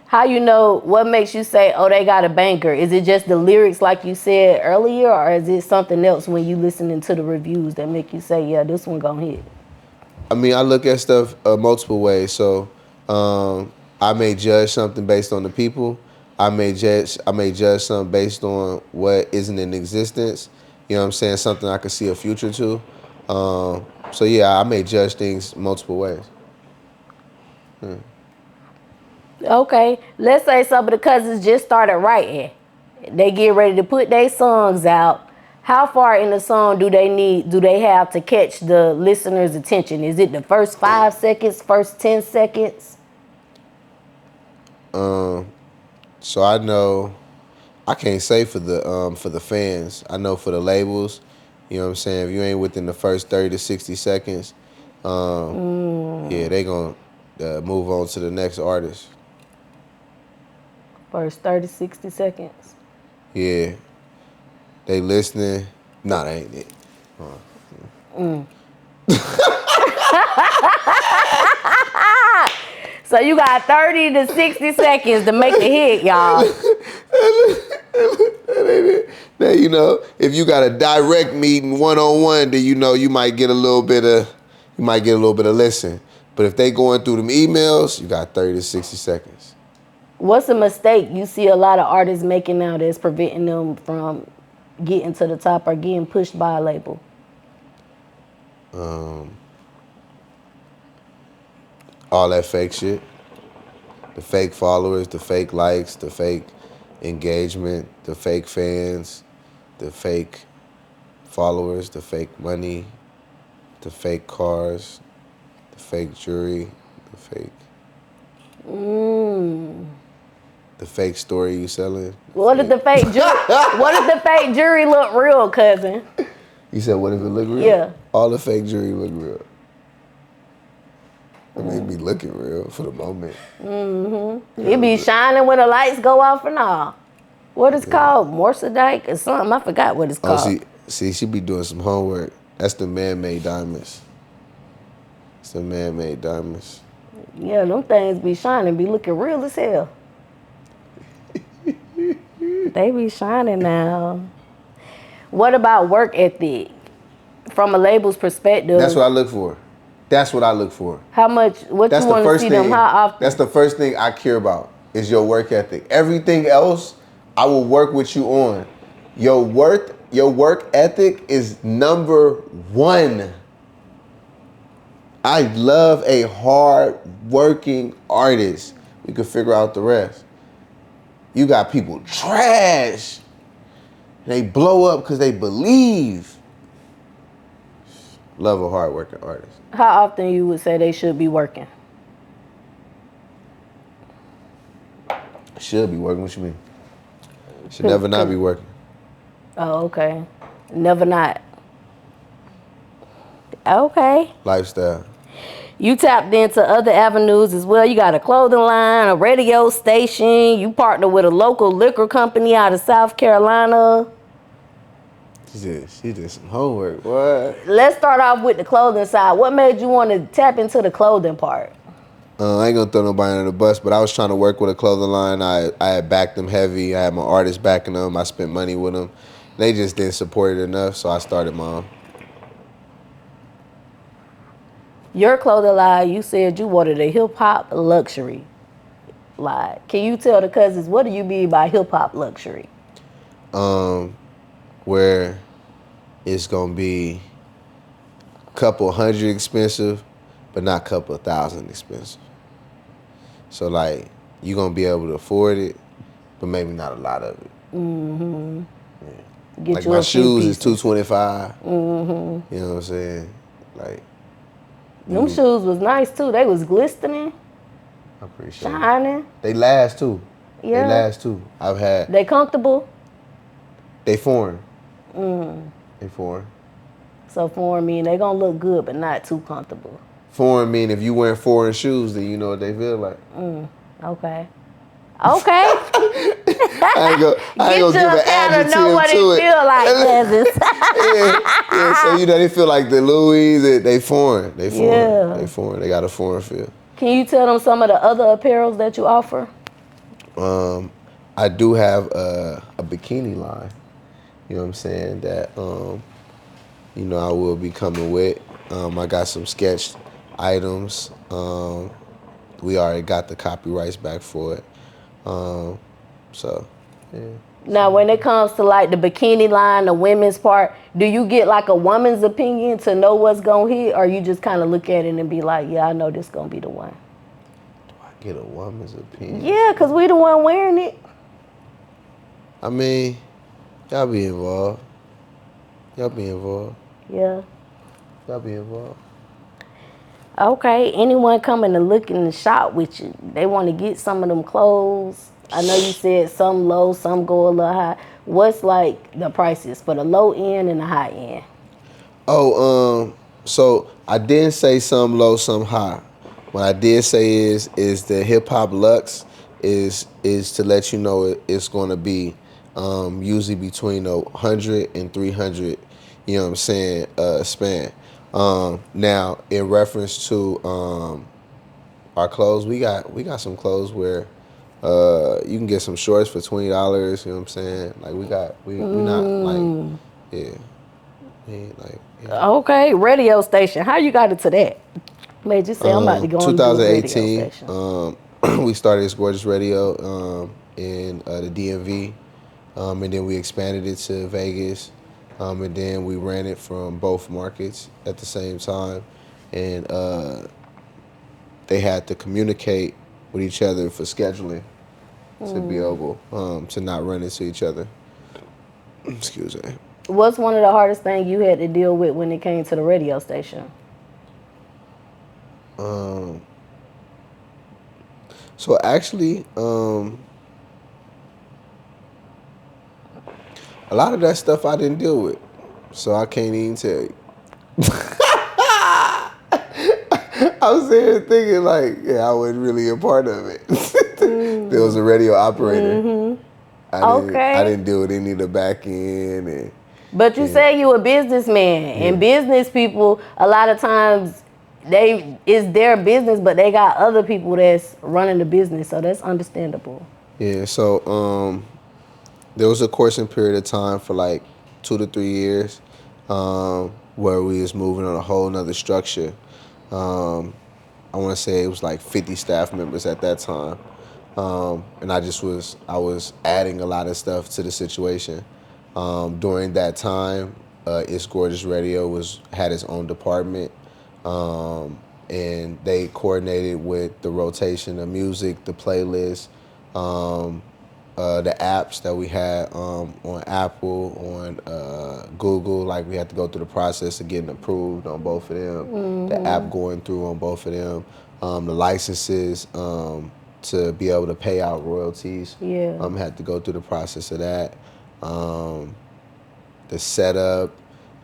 How you know, what makes you say, oh, they got a banger? Is it just the lyrics like you said earlier, or is it something else when you listening to the reviews that make you say, yeah, this one gonna hit? I mean, I look at stuff multiple ways. So I may judge something based on the people. I may judge something based on what isn't in existence. You know what I'm saying? Something I could see a future to. So yeah, I may judge things multiple ways. Okay, let's say some of the cousins just started writing. They get ready to put their songs out. How far in the song do they have to catch the listener's attention? Is it the first 5 seconds, first 10 seconds? So I know, I can't say for the fans. I know for the labels, you know what I'm saying? If you ain't within the first 30 to 60 seconds, yeah, they gonna move on to the next artist. First 30, 60 seconds. Yeah. They listening. Nah, they ain't it. So you got 30 to 60 seconds to make the hit, y'all. Now, you know, if you got a direct meeting one-on-one, then you know you might get a little bit of listen. But if they going through them emails, you got 30 to 60 seconds. What's a mistake you see a lot of artists making now that's preventing them from getting to the top or getting pushed by a label? All that fake shit. The fake followers, the fake likes, the fake engagement, the fake fans, the fake followers, the fake money, the fake cars, the fake jewelry, the fake... The fake story you selling. What if the fake jury look real, cousin? You said what if it look real? Yeah. All the fake jewelry look real. I mean, it be looking real for the moment. It be shining when the lights go off and all. What is called? Morsedike or something? I forgot what it's called. See, she be doing some homework. That's the man-made diamonds. It's the man-made diamonds. Yeah, them things be shining, be looking real as hell. They be shining now. What about work ethic? From a label's perspective. That's what I look for. That's what I look for. How much, what That's you want to see them, how often? That's the first thing I care about. is your work ethic. Everything else, I will work with you on. Your work ethic is number one. I love a hard working artist. We can figure out the rest. You got people trash. They blow up because they believe. Love a hard working artist. How often you would say they should be working? Should be working. What you mean? Should never not be working. Oh, okay. Never not. Okay. Lifestyle. You tapped into other avenues as well. You got a clothing line, a radio station. You partner with a local liquor company out of South Carolina. She did some homework. What? Let's start off with the clothing side. What made you want to tap into the clothing part? I ain't gonna throw nobody under the bus, but I was trying to work with a clothing line. I had backed them heavy. I had my artists backing them. I spent money with them. They just didn't support it enough, so I started my own. Your clothing line, you said you wanted a hip-hop luxury line. Can you tell the cousins, what do you mean by hip-hop luxury? Where it's gonna be a couple hundred expensive, but not a couple thousand expensive. So like, you're gonna be able to afford it, but maybe not a lot of it. Mm-hmm. Yeah. Get like you my a few shoes is pieces. $225. Mm-hmm. You know what I'm saying? Like, Them shoes was nice too. They was glistening, I appreciate it. shining. They last too. Yeah. They last too. They comfortable. They foreign. Mm. They foreign. So foreign mean they gonna look good, but not too comfortable. Foreign mean if you wearing foreign shoes, then you know what they feel like. Okay. Okay. I ain't gonna give an adjective know what to it it. feel like, cousins. yeah, so you know they feel like the Louis, they foreign. They foreign. Yeah. They foreign. They got a foreign feel. Can you tell them some of the other apparels that you offer? I do have a bikini line. You know what I'm saying? That you know, I will be coming with. I got some sketched items. We already got the copyrights back for it. So, yeah. Now, when it comes to like the bikini line, the women's part, do you get like a woman's opinion to know what's gonna hit, or you just kind of look at it and be like, yeah, I know this gonna be the one? Do I get a woman's opinion? Yeah, because we the one wearing it. I mean, y'all be involved. Y'all be involved. Yeah. Y'all be involved. Okay, anyone coming to look in the shop with you, they want to get some of them clothes. I know you said some low, some go a little high. What's like the prices for the low end and the high end? Oh, so I didn't say some low, some high. What I did say is the hip hop luxe is to let you know it's going to be usually between 100 and 300. You know what I'm saying? Span. Now in reference to our clothes, we got some clothes where you can get some shorts for $20. You know what I'm saying? Like we not like Okay, radio station. How you got into that? Made you say I'm about to go on 2018. radio station. We started this Gorgeous Radio in the DMV, and then we expanded it to Vegas, and then we ran it from both markets at the same time, and they had to communicate with each other for scheduling to be able to not run into each other. Excuse me. What's one of the hardest things you had to deal with when it came to the radio station? So actually, a lot of that stuff I didn't deal with, so I can't even tell you. I was there thinking like, yeah, I wasn't really a part of it. There was a radio operator. Mm-hmm. I didn't deal with any of the back end. And, but you say you a businessman, and business people, a lot of times, it's their business, but they got other people that's running the business, so that's understandable. Yeah, so there was a coursing period of time for like 2 to 3 years where we was moving on a whole nother structure. I want to say it was like 50 staff members at that time. and I was adding a lot of stuff to the situation. During that time, It's Gorgeous Radio had its own department, and they coordinated with the rotation of music, the playlist, the apps that we had on Apple, on Google. Like we had to go through the process of getting approved on both of them, the app going through on both of them, the licenses to be able to pay out royalties. Yeah. Had to go through the process of that. The setup.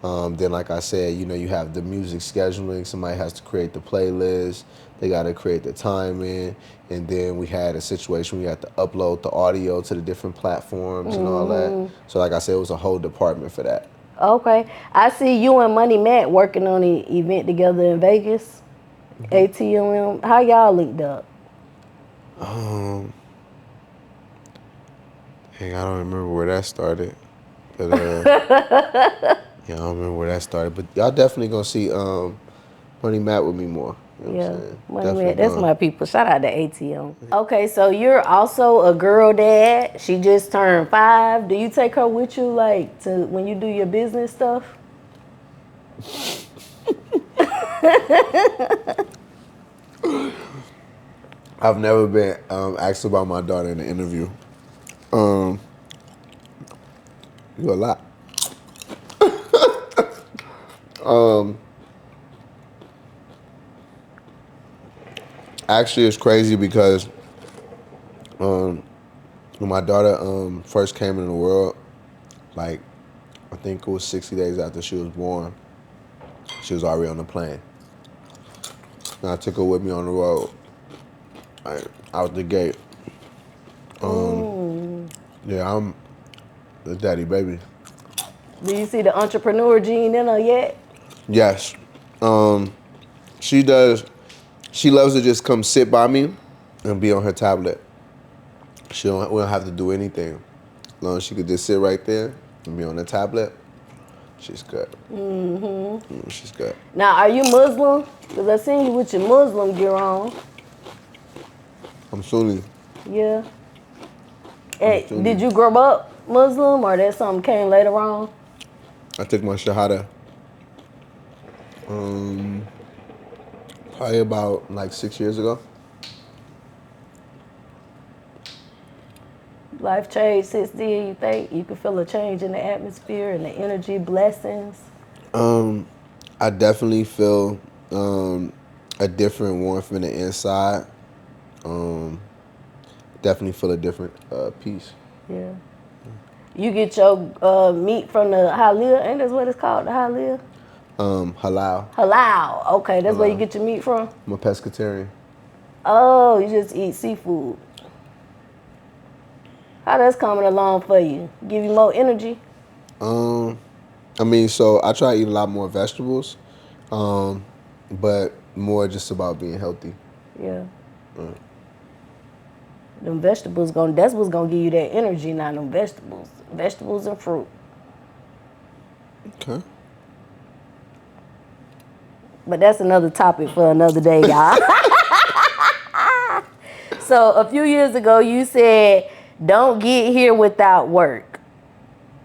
Then, like I said, you have the music scheduling. Somebody has to create the playlist. They got to create the timing. And then we had a situation where you had to upload the audio to the different platforms and all that. So, like I said, it was a whole department for that. Okay. I see you and Money Matt working on an event together in Vegas. ATM. How y'all linked up? Dang, I don't remember where that started. But, yeah, I don't remember where that started. But y'all definitely going to see Money Matt with me more. You know what I'm saying? Money Matt. That's my people. Shout out to ATM. Okay, so you're also a girl dad. She just turned 5. Do you take her with you, like, to when you do your business stuff? I've never been asked about my daughter in an interview. You a lot. Actually, it's crazy because when my daughter first came into the world, like I think it was 60 days after she was born, she was already on the plane. And I took her with me on the road, like out the gate. Yeah, I'm the daddy baby. Do you see the entrepreneur gene in her yet? Yes. She does. She loves to just come sit by me and be on her tablet. We don't have to do anything. As long as she could just sit right there and be on the tablet, she's good. She's good. Now, are you Muslim? Because I seen you with your Muslim gear on. I'm Sunni. Yeah. Hey, did you grow up Muslim or that something came later on? I took my Shahada probably about like 6 years ago. Life changed since then, you think? You can feel a change in the atmosphere and the energy, blessings? I definitely feel a different warmth in the inside. Definitely feel a different peace. Yeah. You get your meat from the halal, ain't that what it's called, the halal? Halal. Halal, okay, that's where you Halal. get your meat from? I'm a pescatarian. Oh, you just eat seafood. How that's coming along for you? Give you more energy? I mean, so I try to eat a lot more vegetables, but more just about being healthy. Yeah. Them vegetables, that's what's going to give you that energy, not them vegetables. Vegetables and fruit. Okay. But that's another topic for another day, y'all. So a few years ago, you said, don't get here without work.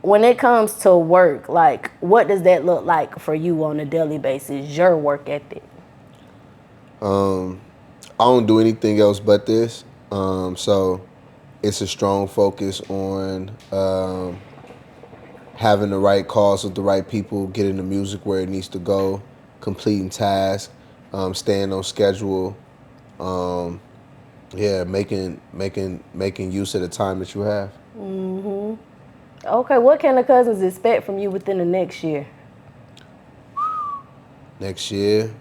When it comes to work, like, what does that look like for you on a daily basis, your work ethic? I don't do anything else but this. So it's a strong focus on having the right calls with the right people, getting the music where it needs to go, completing tasks, staying on schedule. Making use of the time that you have. Okay, what can the Cuzns expect from you within the next year? Next year,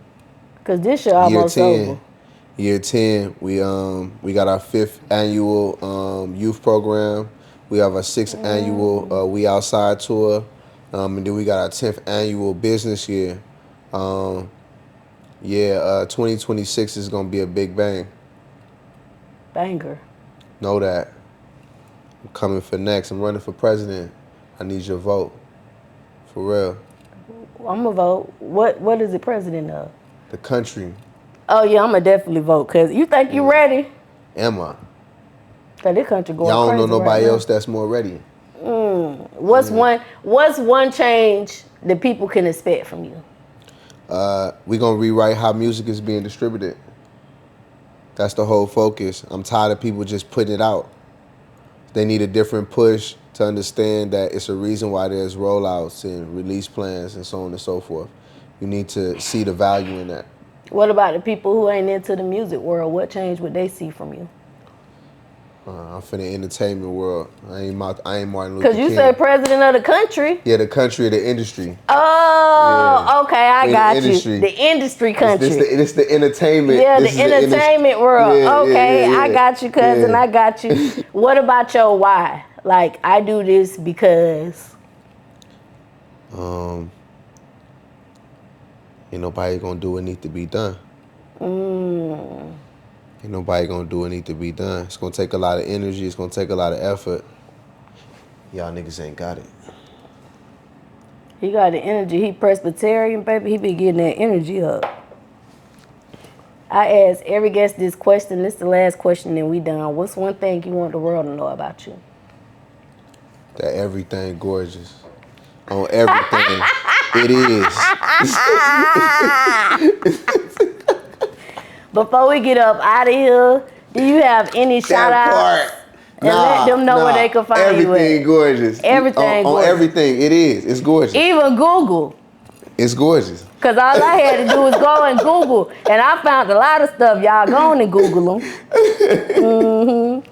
Because this year almost over. Year 10, we got our 5th annual youth program. We have our 6th annual We Outside tour, and then we got our 10th annual business year. 2026 is gonna be a big bang. Banger. Know that. I'm coming for next. I'm running for president. I need your vote. For real. I'm going to vote. What is it president of? The country. Oh, yeah, I'm going to definitely vote. Because you think you ready? Am I? Cause this country going Y'all don't crazy know nobody right else that's more ready. What's one change that people can expect from you? We gonna rewrite how music is being distributed. That's the whole focus. I'm tired of people just putting it out. They need a different push to understand that it's a reason why there's rollouts and release plans and so on and so forth. You need to see the value in that. What about the people who ain't into the music world? What change would they see from you? I'm for the entertainment world. I ain't Martin Luther King. Because you said president of the country. Yeah, the country of the industry. Oh, Yeah. okay, I got you. Industry. The industry country. It's the entertainment. Yeah, the entertainment world. Yeah, okay, yeah. I got you, cousin. Yeah. I got you. What about your why? Like, I do this because... Ain't nobody gonna do what need to be done. Ain't nobody gonna do what need to be done. It's gonna take a lot of energy. It's gonna take a lot of effort. Y'all niggas ain't got it. He got the energy. He Presbyterian, baby. He be getting that energy up. I ask every guest this question. This is the last question, and we done. What's one thing you want the world to know about you? That everything gorgeous. On everything. It is. Before we get up out of here, do you have any shout outs? And let them know where they can find you at. Everything gorgeous. Everything on gorgeous. everything, it is. It's gorgeous. Even Google. It's gorgeous. Because all I had to do was go and Google. And I found a lot of stuff. Y'all go on and Google them.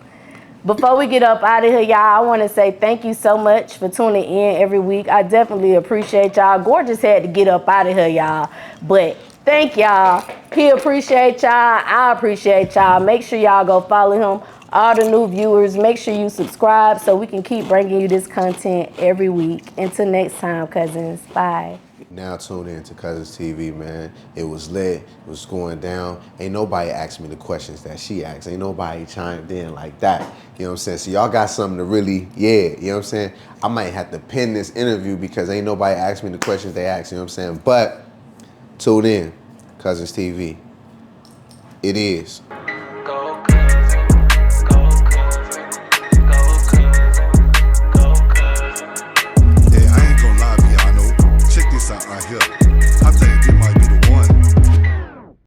Before we get up out of here, y'all, I want to say thank you so much for tuning in every week. I definitely appreciate y'all. Gorgeous had to get up out of here, y'all. But thank y'all. He appreciate y'all. I appreciate y'all. Make sure y'all go follow him. All the new viewers, make sure you subscribe so we can keep bringing you this content every week. Until next time, cousins. Bye. Now tune in to Cuzns TV, man. It was lit. It was going down. Ain't nobody asked me the questions that she asked. Ain't nobody chimed in like that. You know what I'm saying? So y'all got something to really, you know what I'm saying? I might have to pin this interview because ain't nobody asked me the questions they asked, you know what I'm saying? But tune in, Cuzns TV. It is.